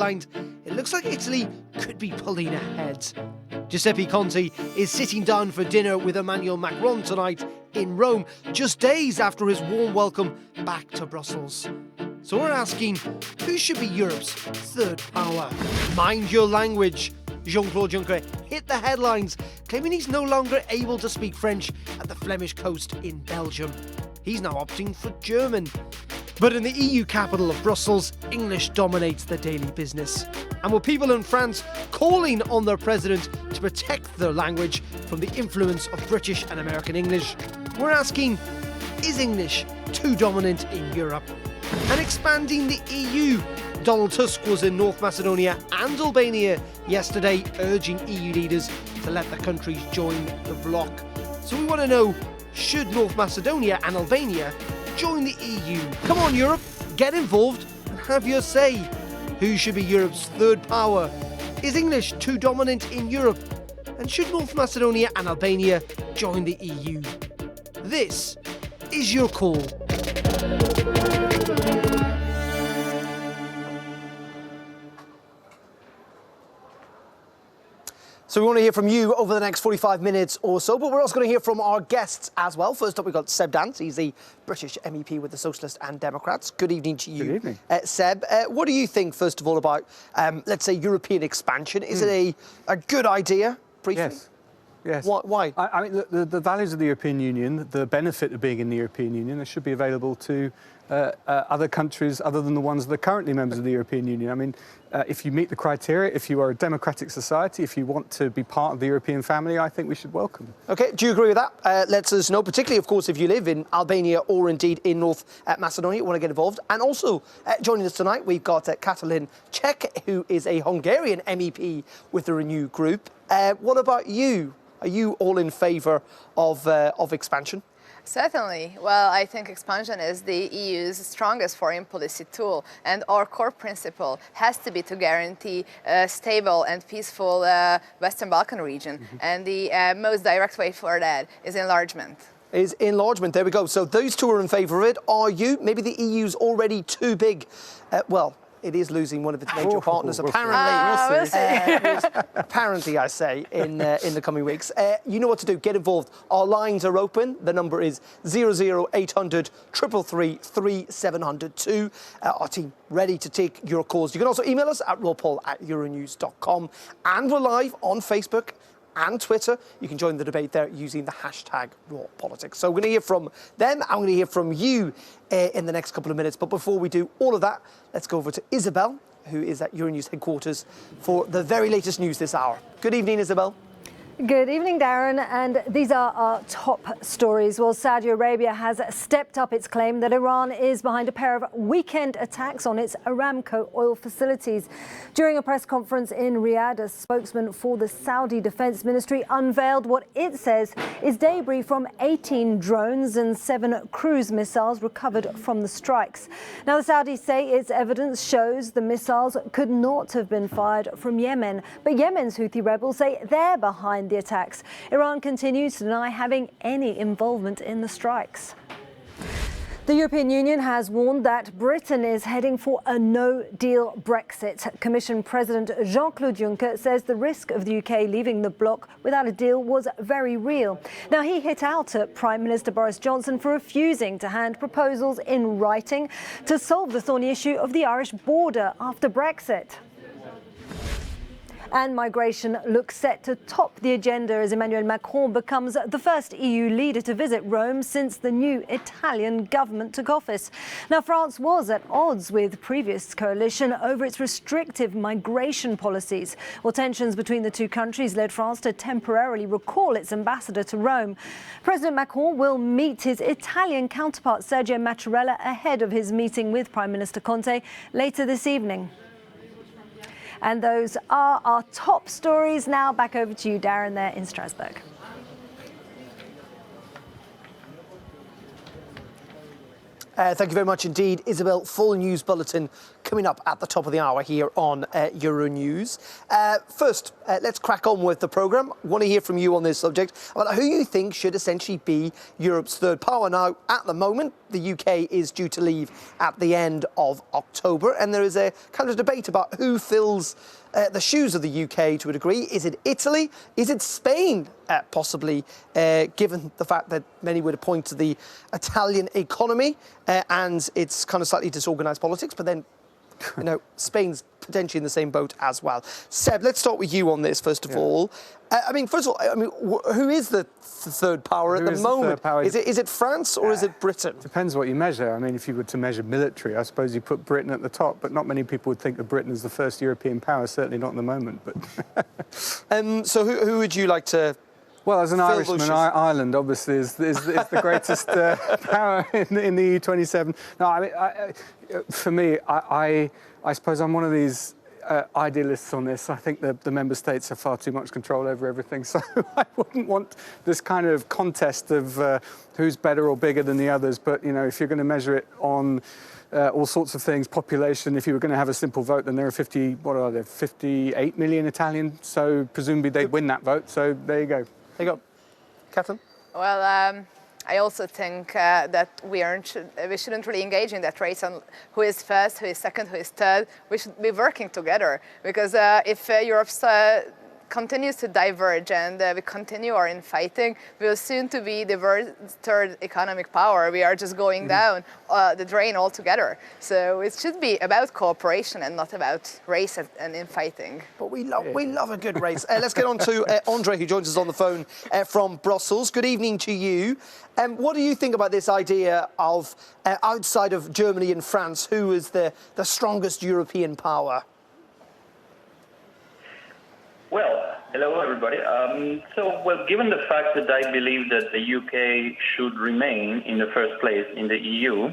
It looks like Italy could be pulling ahead. Giuseppe Conte is sitting down for dinner with Emmanuel Macron tonight in Rome, just days after his warm welcome back to Brussels. So we're asking, who should be Europe's third power? Mind your language. Jean-Claude Juncker hit the headlines, claiming he's no longer able to speak French at the Flemish coast in Belgium. He's now opting for German. But in the EU capital of Brussels, English dominates the daily business. And with people in France calling on their president to protect their language from the influence of British and American English, we're asking, is English too dominant in Europe? And expanding the EU. Donald Tusk was in North Macedonia and Albania yesterday, urging EU leaders to let the countries join the bloc. So we want to know, should North Macedonia and Albania join the EU? Come on, Europe, get involved and have your say. Who should be Europe's third power? Is English too dominant in Europe? And should North Macedonia and Albania join the EU? This is your call. So we want to hear from you over the next 45 minutes or so, but we're also going to hear from our guests as well. First up, we've got Seb Dance. He's the British MEP with the Socialists and Democrats. Good evening to you. Good evening. Seb, what do you think, first of all, about, let's say, European expansion? Is it a good idea, briefly? Yes. Yes. Why? I mean, the values of the European Union, the benefit of being in the European Union, they should be available to other countries other than the ones that are currently members of the European Union. I mean, if you meet the criteria, if you are a democratic society, if you want to be part of the European family, I think we should welcome them. OK, do you agree with that? Let us know, particularly, of course, if you live in Albania or indeed in North Macedonia, want to get involved. And also, joining us tonight, we've got Katalin Cech, who is a Hungarian MEP with the Renew Group. What about you? Are you all in favour of expansion? Certainly. Well, I think expansion is the EU's strongest foreign policy tool, and our core principle has to be to guarantee a stable and peaceful Western Balkan region. And the most direct way for that is enlargement. There we go. So those two are in favour of it. Are you? Maybe the EU's already too big. It is losing one of its major partners, apparently. We'll see. Apparently, I say, in the coming weeks. You know what to do. Get involved. Our lines are open. The number is 00800 333 3702. Our team ready to take your calls. You can also email us at rawpoll@euronews.com. And we're live on Facebook and Twitter. You can join the debate there using the hashtag #RawPolitics. So we're going to hear from them. I'm going to hear from you in the next couple of minutes. But before we do all of that, let's go over to Isabel, who is at Euronews headquarters for the very latest news this hour. Good evening, Isabel. Good evening, Darren, and these are our top stories. Well, Saudi Arabia has stepped up its claim that Iran is behind a pair of weekend attacks on its Aramco oil facilities. During a press conference in Riyadh, a spokesman for the Saudi Defense Ministry unveiled what it says is debris from 18 drones and 7 cruise missiles recovered from the strikes. Now, the Saudis say its evidence shows the missiles could not have been fired from Yemen, but Yemen's Houthi rebels say they're behind the attacks. Iran continues to deny having any involvement in the strikes. The European Union has warned that Britain is heading for a no-deal Brexit. Commission President Jean-Claude Juncker says the risk of the UK leaving the bloc without a deal was very real. Now, he hit out at Prime Minister Boris Johnson for refusing to hand proposals in writing to solve the thorny issue of the Irish border after Brexit. And migration looks set to top the agenda as Emmanuel Macron becomes the first EU leader to visit Rome since the new Italian government took office. Now, France was at odds with previous coalition over its restrictive migration policies. Well, tensions between the two countries led France to temporarily recall its ambassador to Rome. President Macron will meet his Italian counterpart Sergio Mattarella ahead of his meeting with Prime Minister Conte later this evening. And those are our top stories. Now back over to you, Darren, there in Strasbourg. Thank you very much indeed, Isabel. Full news bulletin coming up at the top of the hour here on Euronews. First, let's crack on with the programme. I want to hear from you on this subject about who you think should essentially be Europe's third power. Now, at the moment, the UK is due to leave at the end of October, and there is a kind of debate about who fills the shoes of the UK to a degree. Is it Italy? Is it Spain, possibly, given the fact that many would point to the Italian economy and its kind of slightly disorganised politics, but then, you know, Spain's potentially in the same boat as well. Seb, let's start with you on this, first of all. I mean, first of all, who is the third power at the moment? Is it France or is it Britain? Depends what you measure. I mean, if you were to measure military, I suppose you put Britain at the top, but not many people would think of Britain as the first European power, certainly not at the moment. But so who would you like to... Well, as an Irishman, Ireland obviously is the greatest power in the EU27. No, I mean, for me, I suppose I'm one of these idealists on this. I think the member states have far too much control over everything, so I wouldn't want this kind of contest of who's better or bigger than the others. But you know, if you're going to measure it on all sorts of things, population, if you were going to have a simple vote, then there are 58 million Italians, so presumably they'd win that vote. So there you go. There you go. Catherine? Well, I also think that we shouldn't really engage in that race on who is first, who is second, who is third. We should be working together, because if Europe's continues to diverge and we continue our infighting, we will soon to be the world's third economic power. We are just going down the drain altogether. So it should be about cooperation and not about race and infighting. But we love a good race. Let's get on to Andre, who joins us on the phone from Brussels. Good evening to you. What do you think about this idea of, outside of Germany and France, who is the strongest European power? Well, hello everybody. Given the fact that I believe that the UK should remain in the first place in the EU,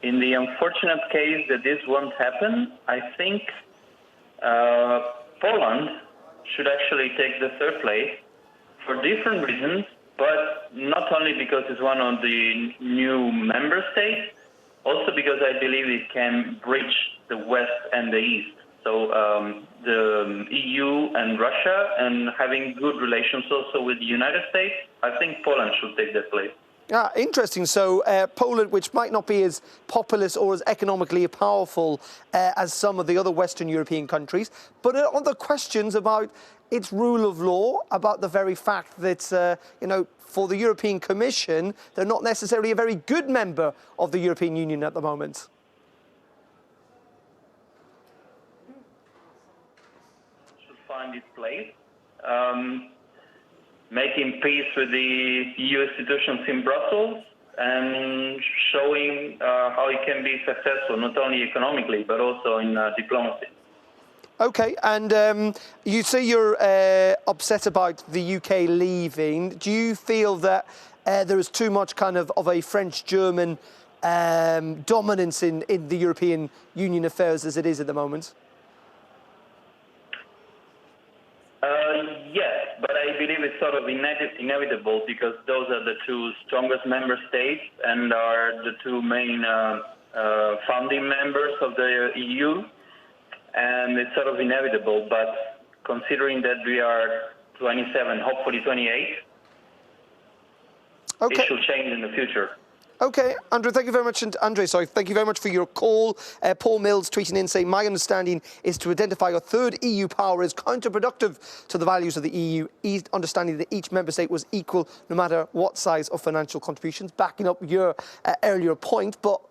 in the unfortunate case that this won't happen, I think Poland should actually take the third place for different reasons, but not only because it's one of the new member states, also because I believe it can bridge the West and the East. So the EU and Russia, and having good relations also with the United States, I think Poland should take that place. Ah, interesting. So Poland, which might not be as populous or as economically powerful as some of the other Western European countries, but on the questions about its rule of law, about the very fact that, you know, for the European Commission, they're not necessarily a very good member of the European Union at the moment. Find its place, making peace with the EU institutions in Brussels and showing how it can be successful, not only economically, but also in diplomacy. OK, and you say you're upset about the UK leaving. Do you feel that there is too much kind of a French-German dominance in the European Union affairs as it is at the moment? Yes, but I believe it's sort of inevitable, because those are the two strongest member states and are the two main founding members of the EU, and it's sort of inevitable. But considering that we are 27, hopefully 28, it should change in the future. OK, Andrew, thank you very much. And Andre, sorry, thank you very much for your call. Paul Mills tweeting in saying, my understanding is to identify a third EU power is counterproductive to the values of the EU, understanding that each member state was equal no matter what size of financial contributions, backing up your earlier point. But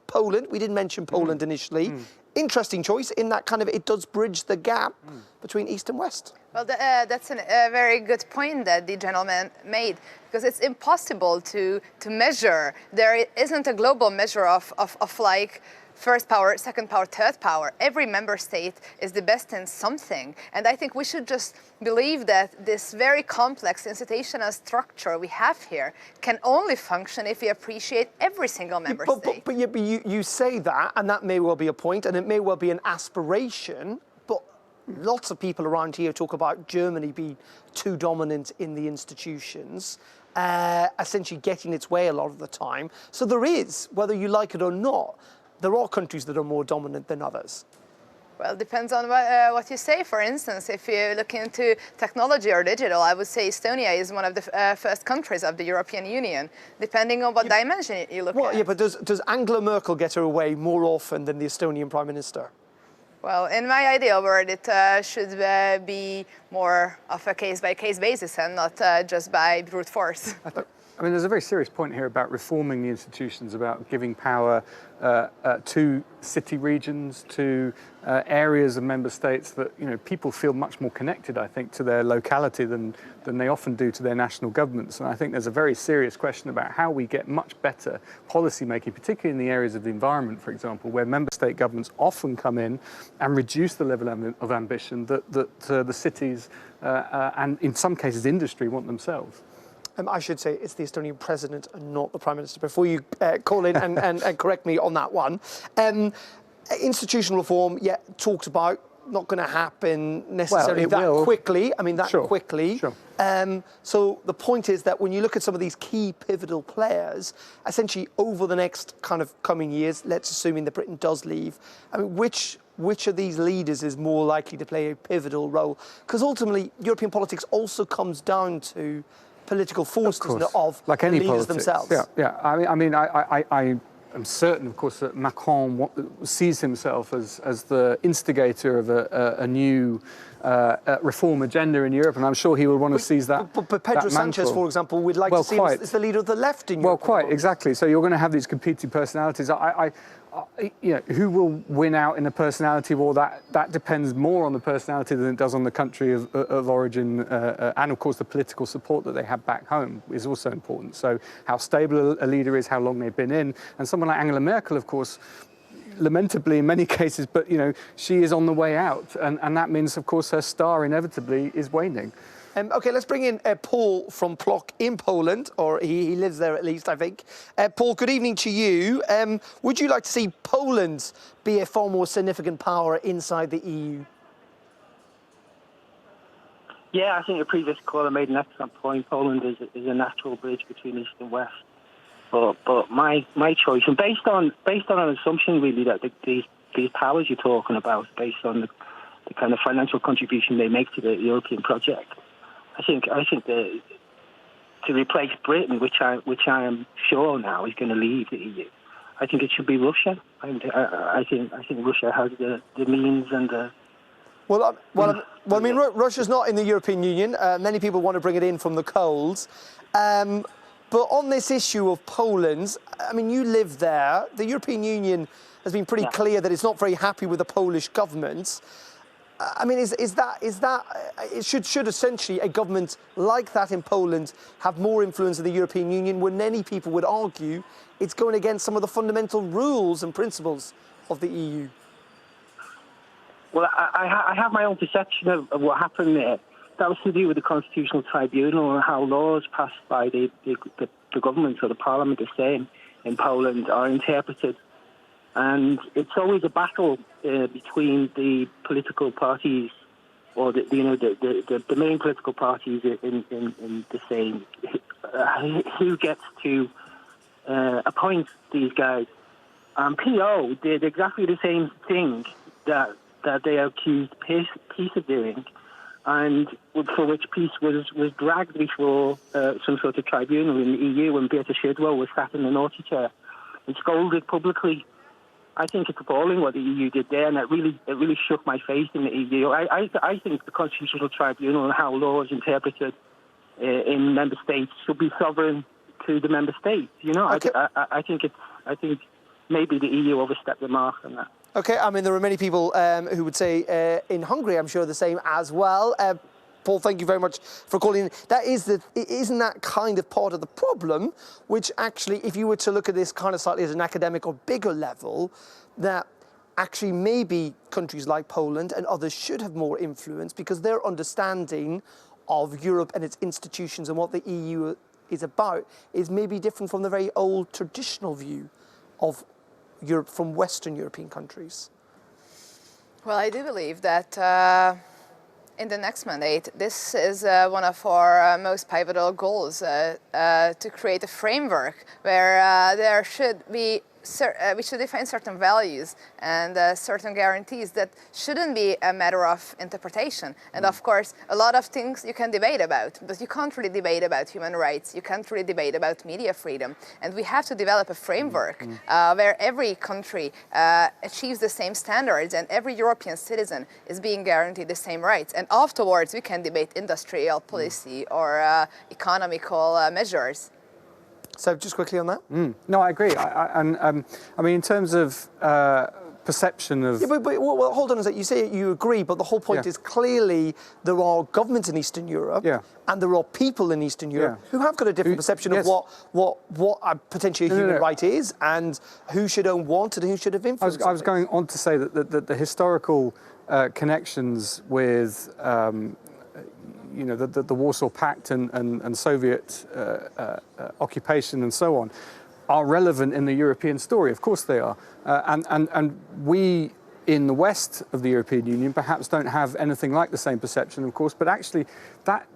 Poland, we didn't mention Poland initially. Interesting choice in that kind of it does bridge the gap between East and West. Well, that's a very good point that the gentleman made, because it's impossible to measure. There isn't a global measure of like first power, second power, third power. Every member state is the best in something. And I think we should just believe that this very complex institutional structure we have here can only function if we appreciate every single member state. But you say that, and that may well be a point, and it may well be an aspiration, but lots of people around here talk about Germany being too dominant in the institutions, essentially getting its way a lot of the time. So there is, whether you like it or not, there are countries that are more dominant than others. Well, it depends on what you say. For instance, if you look into technology or digital, I would say Estonia is one of the first countries of the European Union, depending on what dimension you look at. Yeah, but does Angela Merkel get her way more often than the Estonian Prime Minister? Well, in my ideal world, it should be more of a case-by-case basis and not just by brute force. I mean, there's a very serious point here about reforming the institutions, about giving power to city regions, to areas of member states that, you know, people feel much more connected, I think, to their locality than they often do to their national governments. And I think there's a very serious question about how we get much better policy making, particularly in the areas of the environment, for example, where member state governments often come in and reduce the level of ambition that the cities and in some cases industry want themselves. I should say it's the Estonian president and not the Prime Minister, before you call in and correct me on that one. Institutional reform, talked about, not going to happen necessarily quickly. I mean, quickly. Sure. So the point is that when you look at some of these key pivotal players, essentially over the next kind of coming years, let's assuming that Britain does leave, I mean, which of these leaders is more likely to play a pivotal role? Because ultimately, European politics also comes down to political force of like the any leaders politics. themselves. Yeah. I am certain, of course, that Macron sees himself as the instigator of a new reform agenda in Europe, and I'm sure he will want to seize that. But Pedro Sanchez, for example, would like to see him as the leader of the left in Europe. Well, quite exactly. So you're going to have these competing personalities. You know, who will win out in a personality war? That depends more on the personality than it does on the country of origin, and of course the political support that they have back home is also important. So how stable a leader is, how long they've been in, and someone like Angela Merkel, of course, lamentably in many cases, but you know, she is on the way out, and that means, of course, her star inevitably is waning. Okay, let's bring in Paul from Plock in Poland, or he lives there at least, I think. Paul, good evening to you. Would you like to see Poland be a far more significant power inside the EU? Yeah, I think the previous caller made an excellent point. Poland is a natural bridge between East and West. But my choice, and based on an assumption really that these powers you're talking about, based on the kind of financial contribution they make to the European project, I think that to replace Britain, which I am sure now is going to leave the EU, I think it should be Russia. I think Russia has the means and the. Well, I mean, Russia's not in the European Union. Many people want to bring it in from the cold. But on this issue of Poland, I mean, you live there. The European Union has been pretty clear that it's not very happy with the Polish government. I mean, should essentially a government like that in Poland have more influence in the European Union, when many people would argue it's going against some of the fundamental rules and principles of the EU? Well, I have my own perception of what happened there. That was to do with the Constitutional Tribunal and how laws passed by the government or the parliament, the same in Poland, are interpreted. And it's always a battle between the political parties, or the main political parties in the same, who gets to appoint these guys. PO did exactly the same thing that they accused Peace of doing, and for which Peace was dragged before some sort of tribunal in the EU when Beata Szydło was sat in the naughty chair and scolded publicly. I think it's appalling what the EU did there, and it really shook my faith in the EU. I think the Constitutional Tribunal and how law is interpreted in member states should be sovereign to the member states. You know, okay. I think maybe the EU overstepped the mark on that. Okay, I mean, there are many people who would say in Hungary, I'm sure, the same as well. Paul, thank you very much for calling in. Isn't that kind of part of the problem, which actually, if you were to look at this kind of slightly as an academic or bigger level, that actually maybe countries like Poland and others should have more influence because their understanding of Europe and its institutions and what the EU is about is maybe different from the very old traditional view of Europe from Western European countries? Well, I do believe that in the next mandate, this is one of our most pivotal goals, to create a framework where there should be we should define certain values and certain guarantees that shouldn't be a matter of interpretation. And of course, a lot of things you can debate about, but you can't really debate about human rights. You can't really debate about media freedom. And we have to develop a framework where every country achieves the same standards and every European citizen is being guaranteed the same rights. And afterwards, we can debate industrial policy or economical measures. So just quickly on that. No, I agree. I mean, in terms of perception of... Yeah, but well, hold on a sec. You say you agree, but the whole point is clearly there are governments in Eastern Europe and there are people in Eastern Europe who have got a different perception of what potentially a human right is and who should own what and who should have influence. I was going on to say that the historical connections with... you know, the Warsaw Pact and Soviet occupation and so on are relevant in the European story. Of course they are. And we in the west of the European Union perhaps don't have anything like the same perception, of course, but actually that,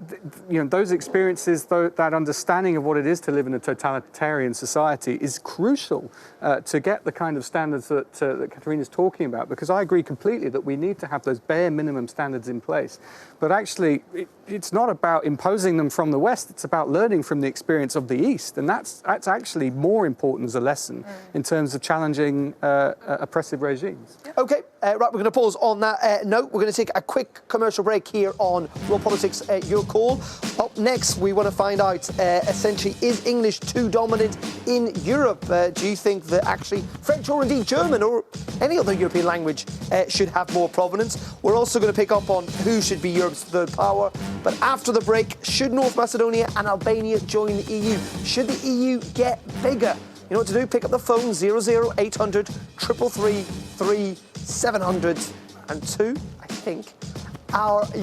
you know, those experiences, that understanding of what it is to live in a totalitarian society is crucial to get the kind of standards that Katarina's talking about, because I agree completely that we need to have those bare minimum standards in place. But actually, it's not about imposing them from the West, it's about learning from the experience of the East, and that's actually more important as a lesson in terms of challenging oppressive regimes. Okay, right, we're going to pause on that note. We're going to take a quick commercial break here on Raw Politics, Your Call. Up next, we want to find out, essentially, is English too dominant in Europe? Do you think that actually French or indeed German or any other European language should have more provenance? We're also going to pick up on who should be Europe's third power. But after the break, should North Macedonia and Albania join the EU? Should the EU get bigger? You know what to do? Pick up the phone, 00800 333 702, I think.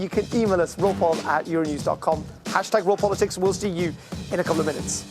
You can email us, rawpol@euronews.com. Hashtag #RawPolitics. We'll see you in a couple of minutes.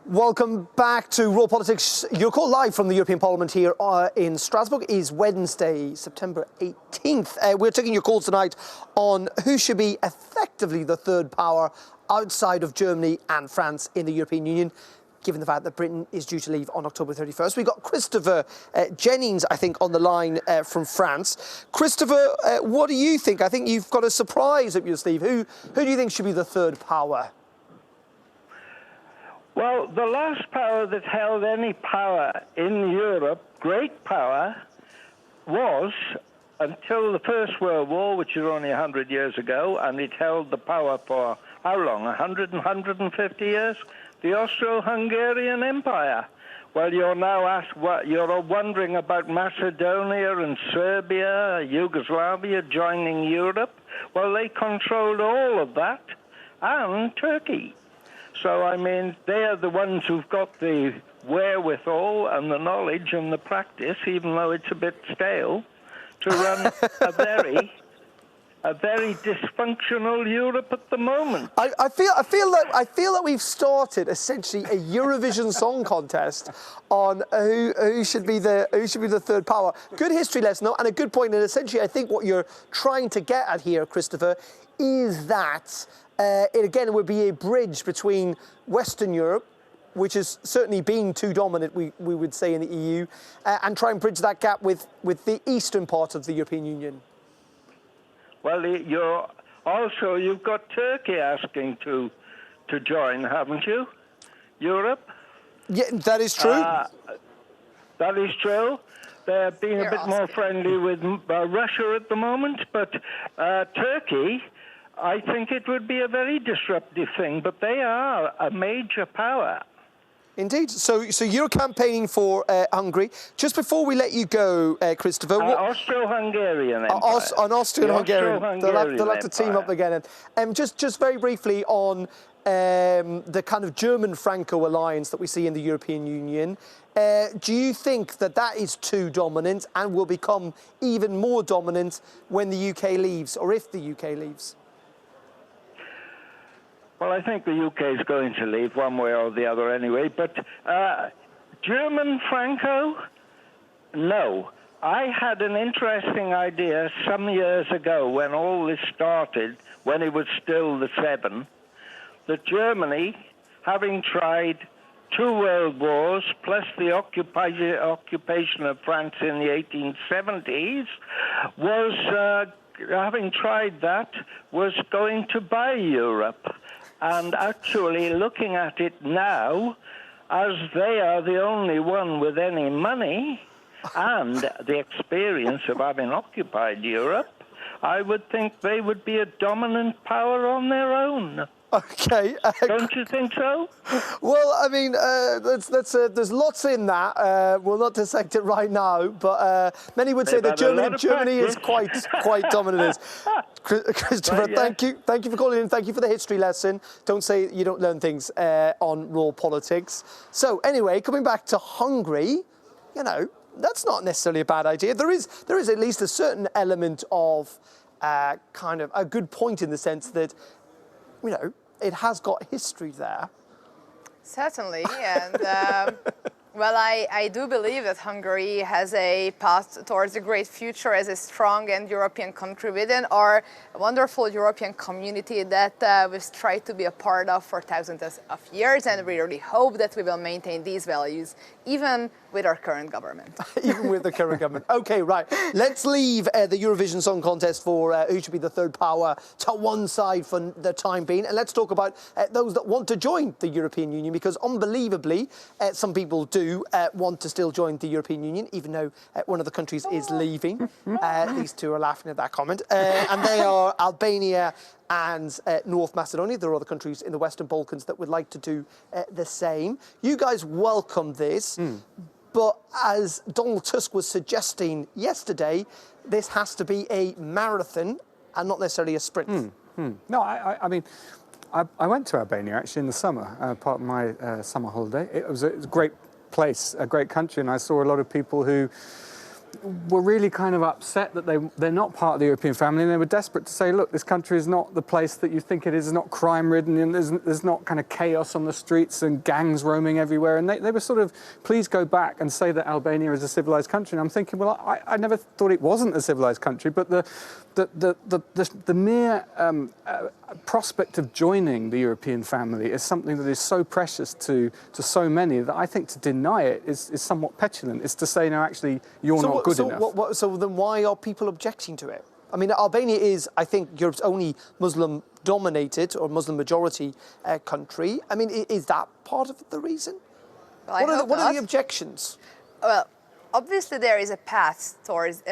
Welcome back to Raw Politics. Your call live from the European Parliament here in Strasbourg. Is Wednesday, September 18th. We're taking your calls tonight on who should be effectively the third power outside of Germany and France in the European Union, given the fact that Britain is due to leave on October 31st. We've got Christopher Jennings, I think, on the line from France. Christopher, what do you think? I think you've got a surprise up your sleeve. Who do you think should be the third power? Well, the last power that held any power in Europe, great power, was, until the First World War, which is only 100 years ago, and it held the power for, how long, 100 and 150 years? The Austro-Hungarian Empire, Well, you're now asked what you're wondering about Macedonia and Serbia, Yugoslavia joining Europe. Well, they controlled all of that, and Turkey. So, I mean, they are the ones who've got the wherewithal and the knowledge and the practice, even though it's a bit stale, to run a very dysfunctional Europe at the moment. I feel that we've started essentially a Eurovision Song Contest on who should be the third power. Good history lesson, though, and a good point. And essentially, I think what you're trying to get at here, Christopher, is that it would be a bridge between Western Europe, which has certainly been too dominant, we would say, in the EU, and try and bridge that gap with the eastern part of the European Union. Well, you've got Turkey asking to join, haven't you? Europe? Yeah, that is true. That is true. They're being a bit more friendly with Russia at the moment, but Turkey, I think it would be a very disruptive thing, but they are a major power. Indeed. So you're campaigning for Hungary. Just before we let you go, Christopher... Austro-Hungarian Empire. An Austrian-Hungarian. They'll have to team up again. And just very briefly on the kind of German Franco alliance that we see in the European Union. Do you think that is too dominant and will become even more dominant when the UK leaves, or if the UK leaves? Well, I think the UK is going to leave one way or the other anyway, but German Franco, no. I had an interesting idea some years ago when all this started, when it was still the Seven, that Germany, having tried 2 world wars, plus the occupation of France in the 1870s, having tried that, was going to buy Europe. And actually looking at it now, as they are the only one with any money and the experience of having occupied Europe, I would think they would be a dominant power on their own. Okay. Don't you think so? Well, I mean, there's lots in that. We'll not dissect it right now, but many would say that Germany is quite dominant. Christopher, thank you for calling in. Thank you for the history lesson. Don't say you don't learn things on Raw Politics. So anyway, coming back to Hungary, that's not necessarily a bad idea. There is at least a certain element of kind of a good point in the sense that, it has got history there. Certainly, and well, I do believe that Hungary has a path towards a great future as a strong and European country within our wonderful European community that we've tried to be a part of for thousands of years, and we really hope that we will maintain these values even with our current government. Even with the current government. Okay, right. Let's leave the Eurovision Song Contest for who should be the third power to one side for the time being, and let's talk about those that want to join the European Union, because unbelievably, some people do want to still join the European Union, even though one of the countries is leaving. These two are laughing at that comment. And they are Albania and North Macedonia. There are other countries in the Western Balkans that would like to do the same. You guys welcome this, but as Donald Tusk was suggesting yesterday, this has to be a marathon and not necessarily a sprint. No, I mean, I went to Albania actually in the summer, part of my summer holiday. It was a great place, a great country, and I saw a lot of people who were really kind of upset that they're not part of the European family, and they were desperate to say, look, this country is not the place that you think it is. It's not crime-ridden, and there's not kind of chaos on the streets and gangs roaming everywhere. And they were sort of, please go back and say that Albania is a civilized country. And I'm thinking, well, I never thought it wasn't a civilized country, but the mere prospect of joining the European family is something that is so precious to so many that I think to deny it is somewhat petulant. It's to say, no, actually, you're not good enough. So then why are people objecting to it? I mean, Albania is, I think, Europe's only Muslim-dominated or Muslim-majority country. I mean, is that part of the reason? Well, What are the objections? Well, obviously there is a path towards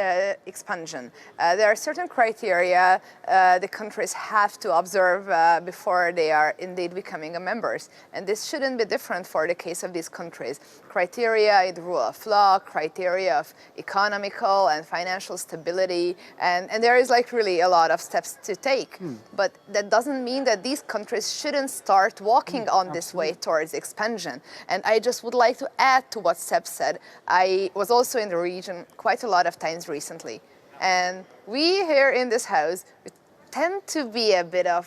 expansion. There are certain criteria the countries have to observe before they are indeed becoming a members. And this shouldn't be different for the case of these countries. Criteria in the rule of law, criteria of economical and financial stability, and there is like really a lot of steps to take. But that doesn't mean that these countries shouldn't start walking on this way towards expansion. And I just would like to add to what Seb said. I was also in the region quite a lot of times recently. And we here in this house tend to be a bit of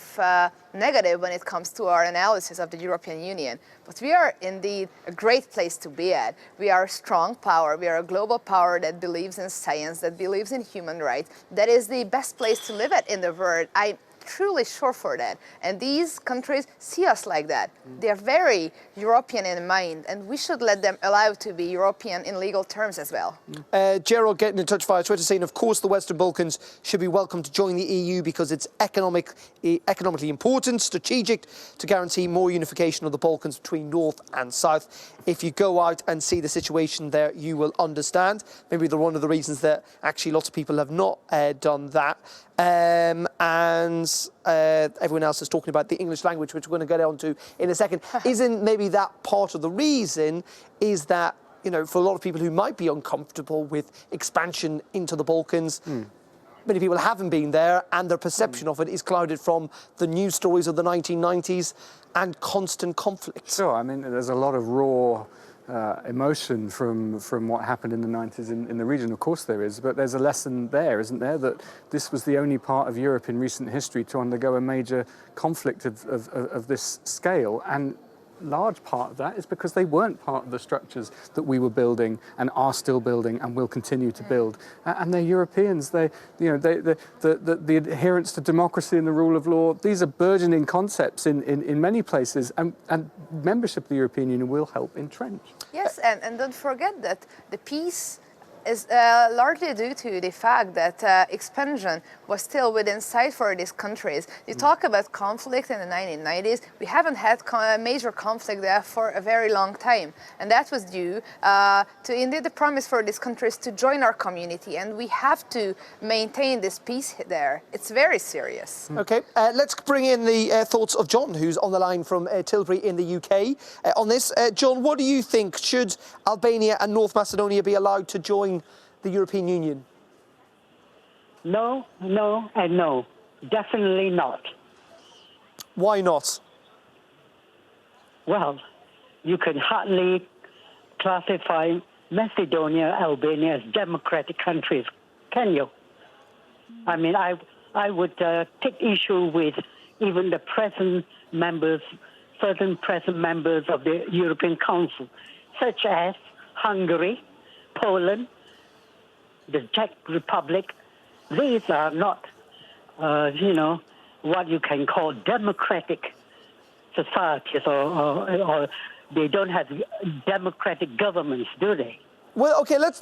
negative when it comes to our analysis of the European Union. But we are indeed a great place to be at. We are a strong power. We are a global power that believes in science, that believes in human rights. That is the best place to live at in the world. I'm truly sure for that. And these countries see us like that. They are very European in mind, and we should let them allow to be European in legal terms as well. Gerald getting in touch via Twitter saying, of course, the Western Balkans should be welcome to join the EU because it's economically important, strategic to guarantee more unification of the Balkans between North and South. If you go out and see the situation there, you will understand. Maybe one of the reasons that actually lots of people have not done that. And everyone else is talking about the English language, which we're going to get onto in a second. Isn't maybe that part of the reason is that, you know, for a lot of people who might be uncomfortable with expansion into the Balkans, many people haven't been there and their perception of it is clouded from the news stories of the 1990s and constant conflict. Sure, I mean, there's a lot of raw emotion from what happened in the 90s in the region. Of course there is, but there's a lesson there, isn't there, that this was the only part of Europe in recent history to undergo a major conflict of this scale, and large part of that is because they weren't part of the structures that we were building and are still building and will continue to build. And they're Europeans. The adherence to democracy and the rule of law, these are burgeoning concepts in many places, and membership of the European Union will help entrench. Yes, and don't forget that the peace is largely due to the fact that expansion was still within sight for these countries. You talk about conflict in the 1990s. We haven't had major conflict there for a very long time. And that was due to indeed the promise for these countries to join our community. And we have to maintain this peace there. It's very serious. OK, let's bring in the thoughts of John, who's on the line from Tilbury in the UK. On this, John, what do you think? Should Albania and North Macedonia be allowed to join the European Union? No, and no. Definitely not. Why not? Well, you can hardly classify Macedonia, Albania as democratic countries, can you? I mean, I would take issue with even the present members, certain present members of the European Council, such as Hungary, Poland, the Czech Republic. These are not, what you can call democratic societies, or they don't have democratic governments, do they? Well, OK, let's.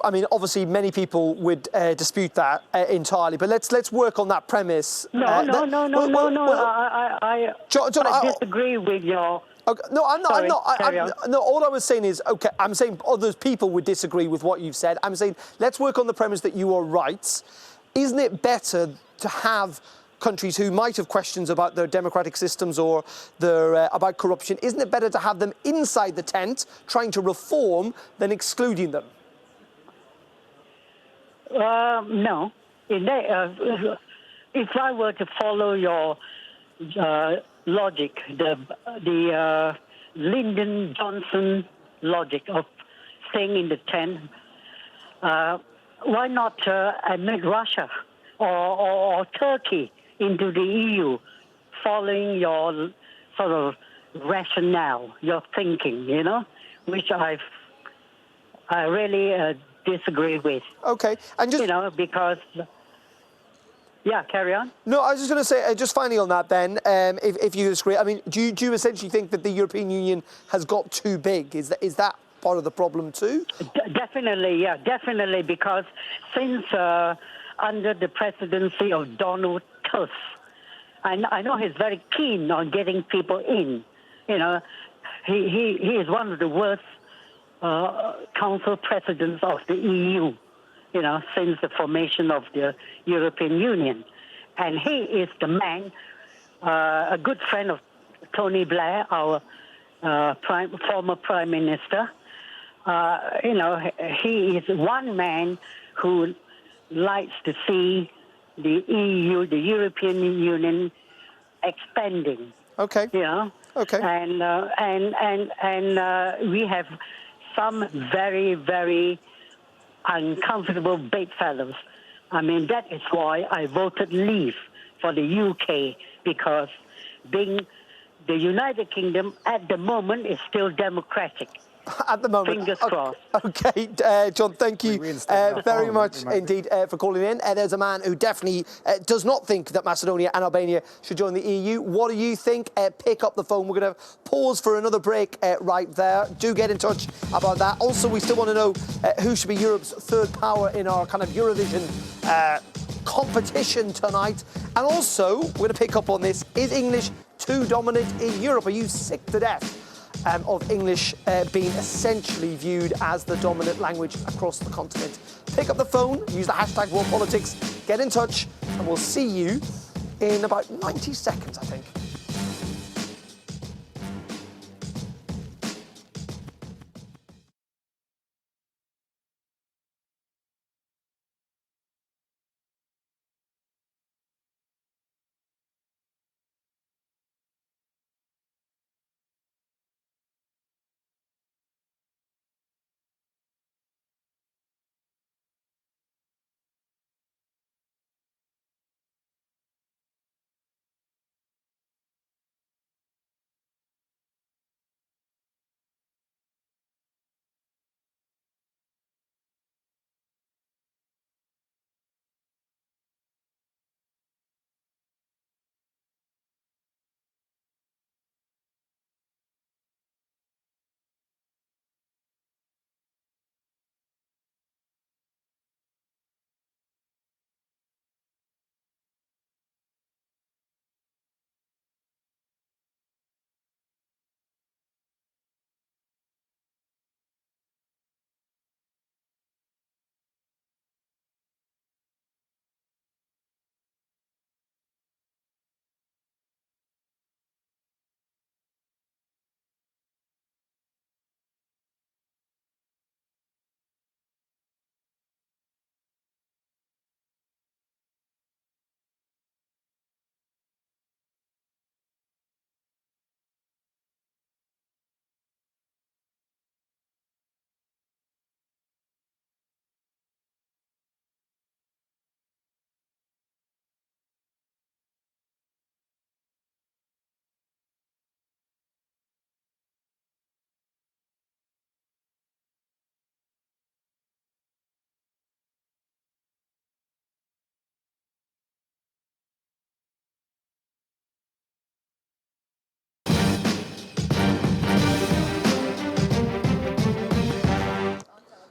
I mean, obviously, many people would dispute that entirely, but let's work on that premise. No. I disagree with your. Okay, no, I'm not. Sorry, I'm not. No, all I was saying is, OK, I'm saying other people would disagree with what you've said. I'm saying let's work on the premise that you are right. Isn't it better to have countries who might have questions about their democratic systems or their about corruption? Isn't it better to have them inside the tent trying to reform than excluding them? No. If I were to follow your logic, the Lyndon Johnson logic of staying in the tent, why not admit Russia or Turkey into the EU, following your sort of rationale, your thinking, which I really disagree with. OK, and just because. Yeah, carry on. No, I was just going to say, just finally on that, Ben, if you disagree, I mean, do you essentially think that the European Union has got too big? Is that part of the problem too? Definitely, because since under the presidency of Donald Tusk, I know he's very keen on getting people in. He is one of the worst council presidents of the EU, since the formation of the European Union. And he is the man, a good friend of Tony Blair, our former Prime Minister. He is one man who likes to see the EU, the European Union, expanding. Okay. Okay. And we have some very, very uncomfortable bedfellows. I mean, that is why I voted Leave for the UK, because being the United Kingdom at the moment is still democratic. At the moment. Fingers crossed. Okay, John, thank you very much indeed for calling in. There's a man who definitely does not think that Macedonia and Albania should join the EU. What do you think? Pick up the phone. We're going to pause for another break right there. Do get in touch about that. Also, we still want to know who should be Europe's third power in our kind of Eurovision competition tonight. And also, we're going to pick up on this. Is English too dominant in Europe? Are you sick to death of English being essentially viewed as the dominant language across the continent? Pick up the phone, use the hashtag #WorldPolitics, get in touch, and we'll see you in about 90 seconds, I think.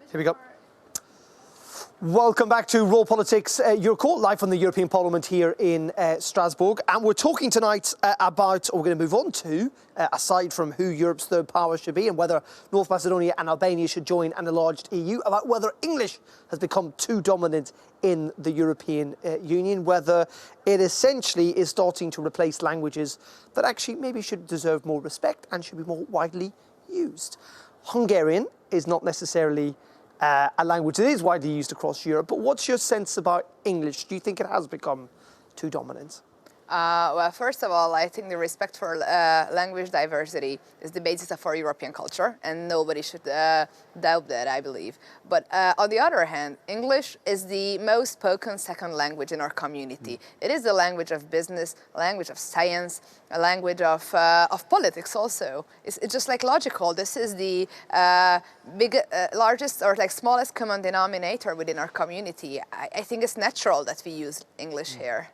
Here we go. Welcome back to Raw Politics, your call live from the European Parliament here in Strasbourg. And we're talking tonight about, or we're going to move on to, aside from who Europe's third power should be and whether North Macedonia and Albania should join an enlarged EU, about whether English has become too dominant in the European Union, whether it essentially is starting to replace languages that actually maybe should deserve more respect and should be more widely used. Hungarian is not necessarily a language that is widely used across Europe, but what's your sense about English? Do you think it has become too dominant? Well, first of all, I think the respect for language diversity is the basis of our European culture, and nobody should doubt that, I believe. But on the other hand, English is the most spoken second language in our community. It is the language of business, a language of science, a language of politics also. It's just like logical. This is the largest or like smallest common denominator within our community. I think it's natural that we use English here.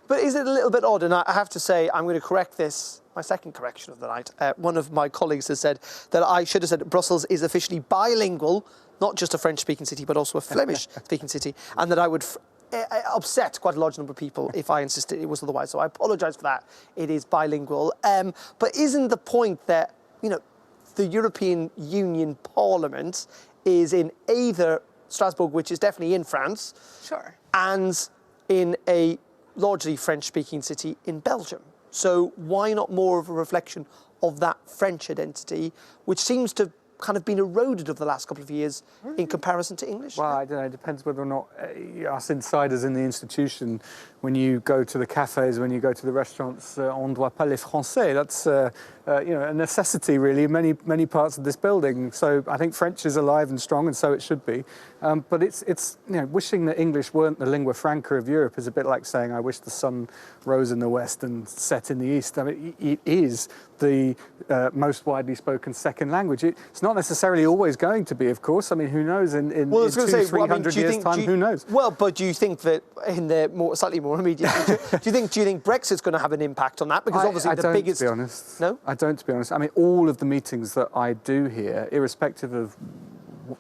But is it a little bit odd? And I have to say, I'm going to correct this, my second correction of the night. One of my colleagues has said that I should have said Brussels is officially bilingual, not just a French-speaking city, but also a Flemish-speaking city, and that I would upset quite a large number of people if I insisted it was otherwise. So I apologise for that. It is bilingual. But isn't the point that, the European Union Parliament is in either Strasbourg, which is definitely in France, Sure. and in a largely French-speaking city in Belgium. So why not more of a reflection of that French identity, which seems to kind of been eroded over the last couple of years in comparison to English? Well, I don't know. It depends whether or not us insiders in the institution, when you go to the cafes, when you go to the restaurants, on doit parler français. That's a necessity, really, in many parts of this building. So I think French is alive and strong, and so it should be. But it's wishing that English weren't the lingua franca of Europe is a bit like saying I wish the sun rose in the west and set in the east. I mean, it is the most widely spoken second language. It's not necessarily always going to be, of course. I mean, who knows? In 200-300 years' time, who knows? Well, but do you think that in the slightly more immediate future, do you think Brexit's going to have an impact on that? Because obviously the biggest. To be honest. No, I don't. To be honest, I mean, all of the meetings that I do here, irrespective of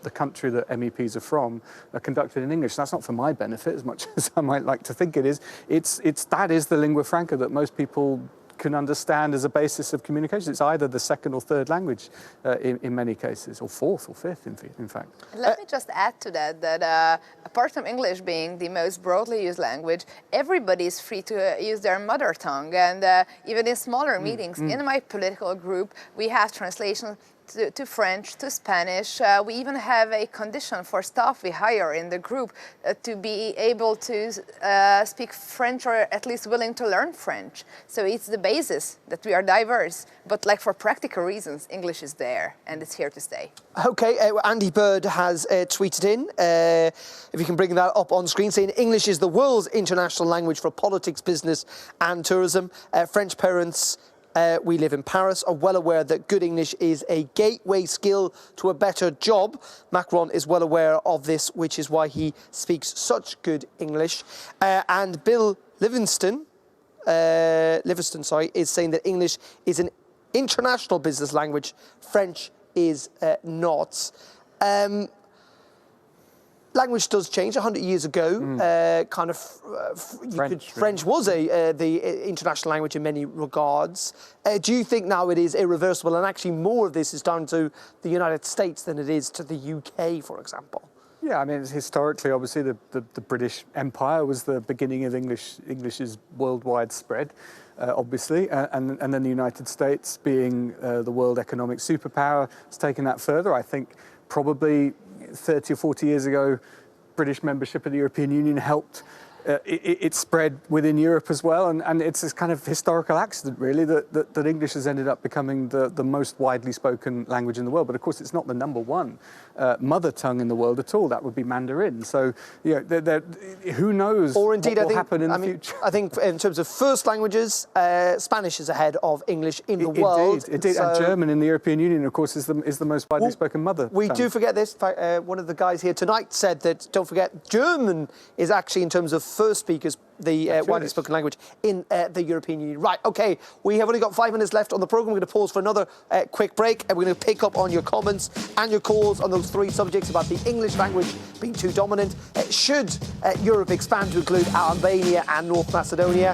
the country that MEPs are from, are conducted in English. That's not for my benefit, as much as I might like to think it is. That is the lingua franca that most people can understand as a basis of communication. It's either the second or third language in many cases, or fourth or fifth, in fact. Let me just add to that, apart from English being the most broadly used language, everybody is free to use their mother tongue. And even in smaller meetings, in my political group, we have translation to French, to Spanish. We even have a condition for staff we hire in the group to be able to speak French, or at least willing to learn French. So it's the basis that we are diverse, but like for practical reasons, English is there and it's here to stay. Okay, Andy Bird has tweeted in, if you can bring that up on screen, saying English is the world's international language for politics, business and tourism. French parents, we live in Paris, are well aware that good English is a gateway skill to a better job. Macron is well aware of this, which is why he speaks such good English. And Bill Livingston, is saying that English is an international business language. French is not. Language does change. 100 years ago, French was the international language in many regards. Do you think now it is irreversible, and actually more of this is down to the United States than it is to the UK, for example? Yeah, I mean, historically, obviously, the British Empire was the beginning of English's worldwide spread, obviously, and then the United States, being the world economic superpower, has taken that further. I think probably 30 or 40 years ago, British membership of the European Union helped it spread within Europe as well, and it's this kind of historical accident, really, that English has ended up becoming the most widely spoken language in the world. But of course, it's not the number one mother tongue in the world at all. That would be Mandarin. So, who knows what will happen in the future? I think in terms of first languages, Spanish is ahead of English in the world. Indeed. And German in the European Union, of course, is the most widely spoken mother tongue. We do forget this. One of the guys here tonight said that, don't forget, German is actually, in terms of first speakers, the widely spoken language in the European Union. Right, okay, we have only got 5 minutes left on the programme. We're going to pause for another quick break, and we're going to pick up on your comments and your calls on those 3 subjects about the English language being too dominant. Should Europe expand to include Albania and North Macedonia?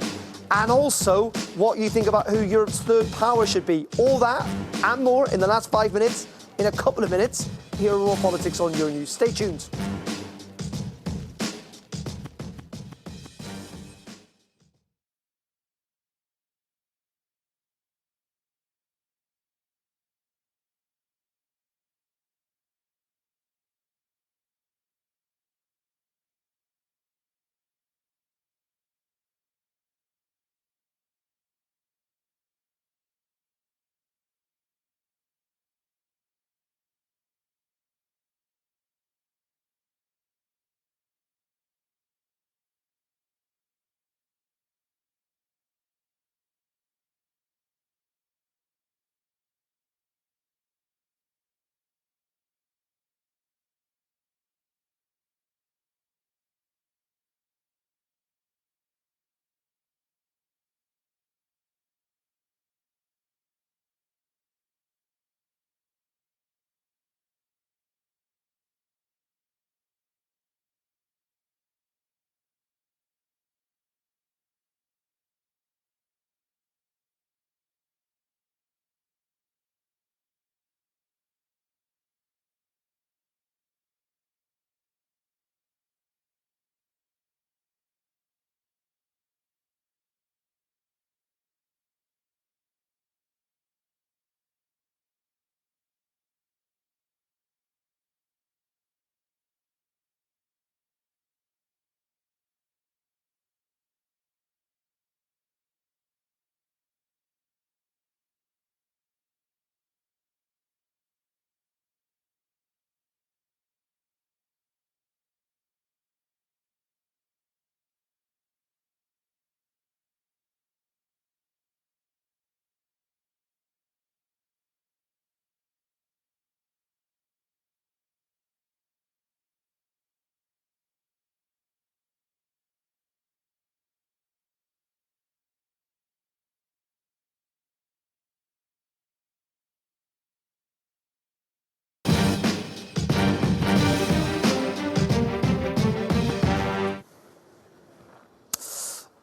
And also, what you think about who Europe's third power should be. All that and more in the last 5 minutes. In a couple of minutes, here are Raw Politics on Euronews. Stay tuned.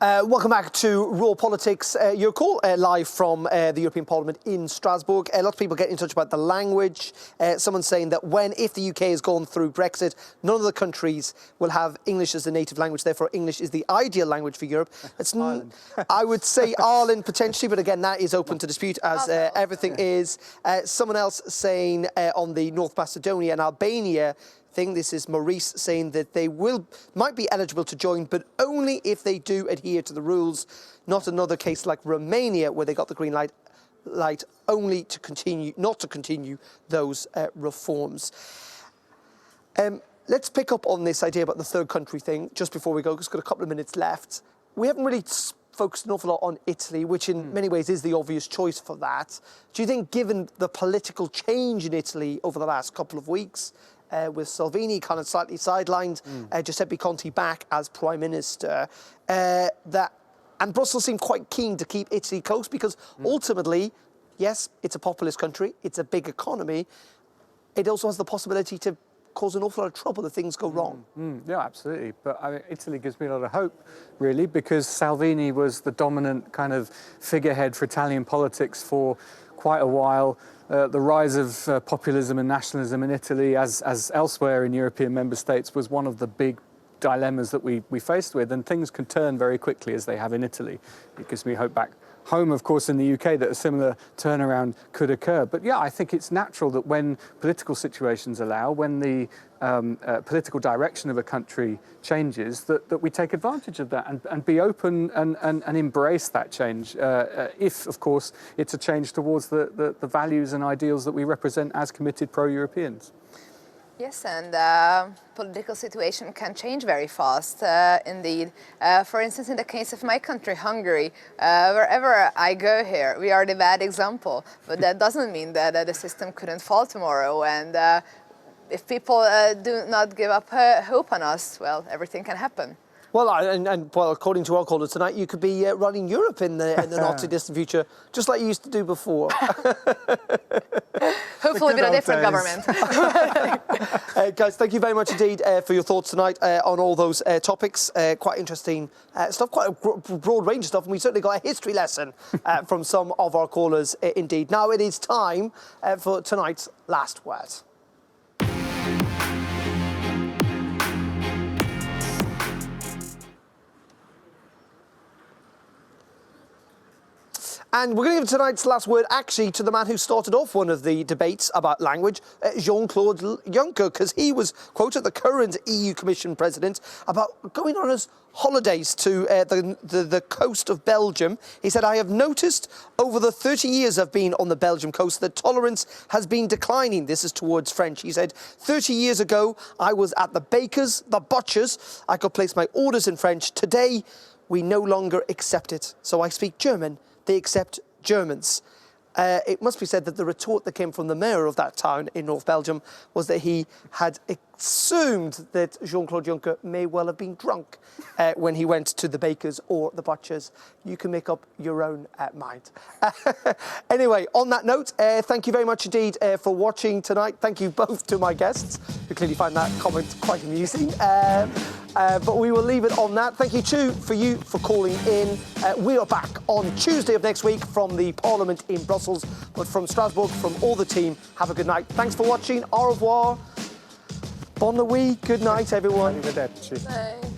Welcome back to Raw Politics. Your call live from the European Parliament in Strasbourg. Lots of people get in touch about the language. Someone's saying that if the UK has gone through Brexit, none of the countries will have English as the native language. Therefore, English is the ideal language for Europe. I would say Ireland potentially, but again, that is open to dispute as everything is. Someone else saying on the North Macedonia and Albania thing. This is Maurice saying that they might be eligible to join, but only if they do adhere to the rules. Not another case like Romania, where they got the green light only to continue, not to continue those reforms. Let's pick up on this idea about the third country thing just before we go, because we've got a couple of minutes left. We haven't really focused an awful lot on Italy, which in many ways is the obvious choice for that. Do you think, given the political change in Italy over the last couple of weeks, with Salvini kind of slightly sidelined, Giuseppe Conte back as Prime Minister, and Brussels seemed quite keen to keep Italy close because ultimately, yes, it's a populous country, it's a big economy, it also has the possibility to cause an awful lot of trouble if things go wrong. Yeah, absolutely. But I mean, Italy gives me a lot of hope, really, because Salvini was the dominant kind of figurehead for Italian politics for quite a while. The rise of populism and nationalism in Italy, as elsewhere in European member states, was one of the big dilemmas that we faced with, and things can turn very quickly as they have in Italy. It gives me hope back home, of course, in the UK, that a similar turnaround could occur. But yeah, I think it's natural that when political situations allow, when the political direction of a country changes, that we take advantage of that and be open and embrace that change, if, of course, it's a change towards the values and ideals that we represent as committed pro-Europeans. Yes, and political situation can change very fast, indeed. For instance, in the case of my country, Hungary, wherever I go here, we are the bad example. But that doesn't mean that the system couldn't fall tomorrow. And if people do not give up hope on us, well, everything can happen. Well, according to our caller tonight, you could be running Europe in the not too distant future, just like you used to do before. Hopefully with a different government. Guys, thank you very much indeed for your thoughts tonight on all those topics. Quite interesting stuff, quite a broad range of stuff, and we certainly got a history lesson from some of our callers indeed. Now it is time for tonight's last word. And we're going to give tonight's last word actually to the man who started off one of the debates about language, Jean-Claude Juncker, because he was quoted, the current EU Commission President, about going on his holidays to the coast of Belgium. He said, "I have noticed over the 30 years I've been on the Belgium coast that tolerance has been declining." This is towards French. He said, 30 years ago, I was at the bakers, the butchers. I could place my orders in French. Today, we no longer accept it. So I speak German. They accept Germans. It must be said that the retort that came from the mayor of that town in North Belgium was that he had assumed that Jean-Claude Juncker may well have been drunk when he went to the bakers or the butchers. You can make up your own mind. Anyway, on that note, thank you very much indeed for watching tonight. Thank you both to my guests, who clearly find that comment quite amusing. But we will leave it on that. Thank you too for calling in. We are back on Tuesday of next week from the Parliament in Brussels, but from Strasbourg, from all the team. Have a good night. Thanks for watching. Au revoir. Bon nuit. Good night, everyone. Arrivederci. Bye.